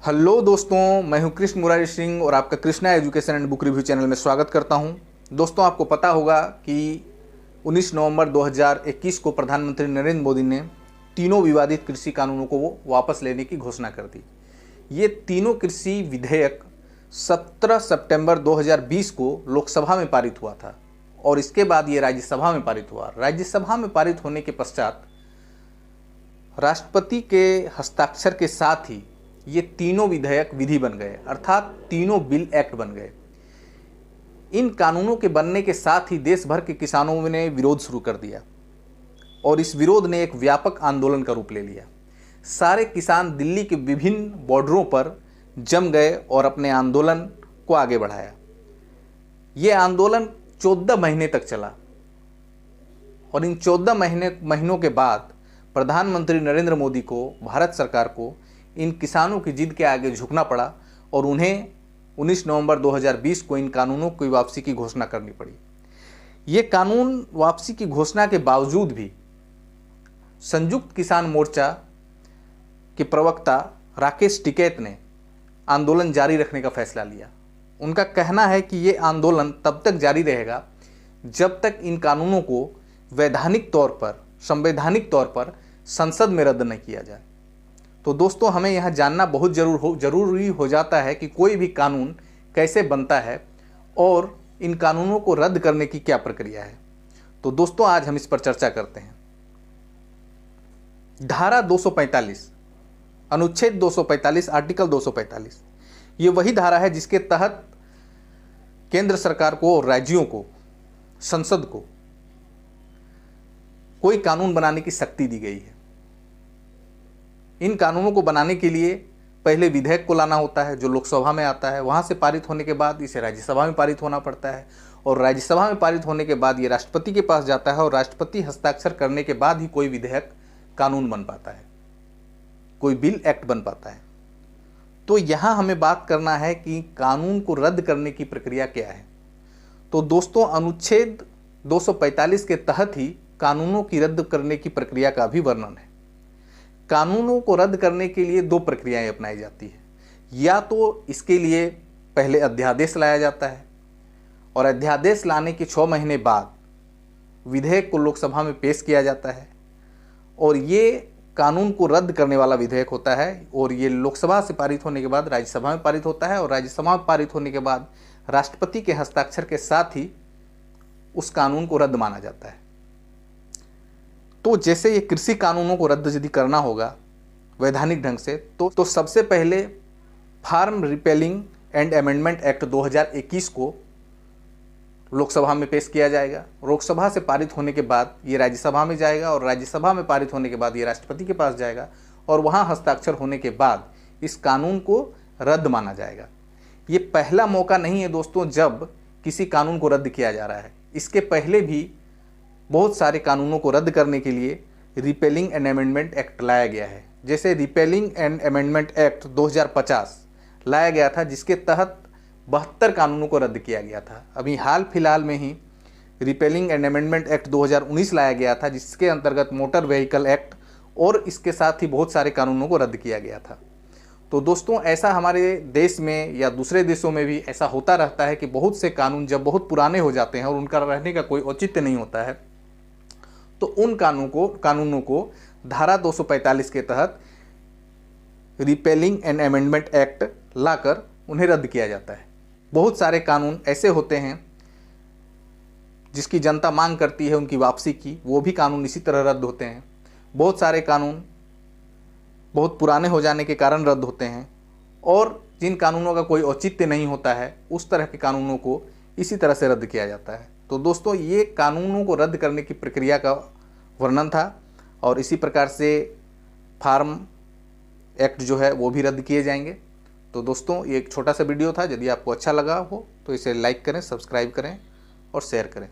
Hello दोस्तों, मैं हूं कृष्ण मुरारी सिंह और आपका Krishna education and book review channel में स्वागत करता हूं। दोस्तों, आपको पता होगा कि 19 नवंबर 2021 को प्रधानमंत्री नरेंद्र मोदी ने तीनों विवादित कृषि कानूनों को वापस लेने की घोषणा कर दी। ये तीनों कृषि विधेयक 17 सितंबर 2020 को लोकसभा में पारित हुआ था और इसके बाद ये राज्यसभा में पारित हुआ। राज्यसभा में पारित होने के पश्चात राष्ट्रपति के हस्ताक्षर के साथ ही ये तीनों विधेयक विधि बन गए, अर्थात तीनों बिल एक्ट बन गए। इन कानूनों के बनने के साथ ही देश भर के किसानों ने विरोध शुरू कर दिया और इस विरोध ने एक व्यापक आंदोलन का रूप ले लिया। सारे किसान दिल्ली के विभिन्न बॉर्डरों पर जम गए और अपने आंदोलन को आगे बढ़ाया। ये आंदोलन 14 महीने तक चला और इन 14 महीनों के बाद प्रधानमंत्री नरेंद्र मोदी को, भारत सरकार को इन किसानों की जिद के आगे झुकना पड़ा और उन्हें 19 नवंबर 2020 को इन कानूनों की वापसी की घोषणा करनी पड़ी। ये कानून वापसी की घोषणा के बावजूद भी संयुक्त किसान मोर्चा के प्रवक्ता राकेश टिकैत ने आंदोलन जारी रखने का फैसला लिया। उनका कहना है कि ये आंदोलन तब तक जारी रहेगा जब तक इन कानूनों को वैधानिक तौर पर, संवैधानिक तौर पर संसद में रद्द न किया जाए। तो दोस्तों, हमें यह जानना बहुत जरूरी हो जाता है कि कोई भी कानून कैसे बनता है और इन कानूनों को रद्द करने की क्या प्रक्रिया है। तो दोस्तों, आज हम इस पर चर्चा करते हैं। धारा 245, अनुच्छेद 245, आर्टिकल 245, ये वही धारा है जिसके तहत केंद्र सरकार को और राज्यों को, संसद को कोई कानून बनाने की शक्ति दी गई है। इन कानूनों को बनाने के लिए पहले विधेयक को लाना होता है जो लोकसभा में आता है, वहाँ से पारित होने के बाद इसे राज्यसभा में पारित होना पड़ता है और राज्यसभा में पारित होने के बाद ये राष्ट्रपति के पास जाता है और राष्ट्रपति हस्ताक्षर करने के बाद ही कोई विधेयक कानून बन पाता है, कोई बिल एक्ट बन पाता है। तो यहाँ हमें बात करना है कि कानून को रद्द करने की प्रक्रिया क्या है। तो दोस्तों, अनुच्छेद 245 के तहत ही कानूनों की रद्द करने की प्रक्रिया का भी वर्णन है। कानूनों को रद्द करने के लिए दो प्रक्रियाएं अपनाई जाती है। या तो इसके लिए पहले अध्यादेश लाया जाता है और अध्यादेश लाने के 6 महीने बाद विधेयक को लोकसभा में पेश किया जाता है और ये कानून को रद्द करने वाला विधेयक होता है और ये लोकसभा से पारित होने के बाद राज्यसभा में पारित होता है और राज्यसभा में पारित होने के बाद राष्ट्रपति के हस्ताक्षर के साथ ही उस कानून को रद्द माना जाता है। तो जैसे ये कृषि कानूनों को रद्द यदि करना होगा वैधानिक ढंग से तो सबसे पहले farm repealing and amendment act 2021 को लोकसभा में पेश किया जाएगा। लोकसभा से पारित होने के बाद ये राज्यसभा में जाएगा और राज्यसभा में पारित होने के बाद ये राष्ट्रपति के पास जाएगा और वहाँ हस्ताक्षर होने के बाद इस कानून को रद्द माना जाएगा। ये पहला मौका नहीं है दोस्तों जब किसी कानून को रद्द किया जा रहा है। इसके पहले भी बहुत सारे कानूनों को रद्द करने के लिए रिपेलिंग एंड अमेंडमेंट एक्ट लाया गया है। जैसे रिपेलिंग एंड अमेंडमेंट एक्ट 2050 लाया गया था जिसके तहत 72 कानूनों को रद्द किया गया था। अभी हाल फिलहाल में ही रिपेलिंग एंड अमेंडमेंट एक्ट 2019 लाया गया था जिसके अंतर्गत मोटर व्हीकल एक्ट और इसके साथ ही बहुत सारे कानूनों को रद्द किया गया था। तो दोस्तों, ऐसा हमारे देश में या दूसरे देशों में भी ऐसा होता रहता है कि बहुत से कानून जब बहुत पुराने हो जाते हैं और उनका रहने का कोई औचित्य नहीं होता है तो उन कानूनों को धारा 245 के तहत रिपेलिंग एंड अमेंडमेंट एक्ट लाकर उन्हें रद्द किया जाता है। बहुत सारे कानून ऐसे होते हैं जिसकी जनता मांग करती है उनकी वापसी की, वो भी कानून इसी तरह रद्द होते हैं। बहुत सारे कानून बहुत पुराने हो जाने के कारण रद्द होते हैं और जिन कानूनों का कोई औचित्य नहीं होता है उस तरह के कानूनों को इसी तरह से रद्द किया जाता है। तो दोस्तों, ये कानूनों को रद्द करने की प्रक्रिया का वर्णन था और इसी प्रकार से फार्म एक्ट जो है वो भी रद्द किए जाएंगे। तो दोस्तों, ये एक छोटा सा वीडियो था। यदि आपको अच्छा लगा हो तो इसे लाइक करें, सब्सक्राइब करें और शेयर करें।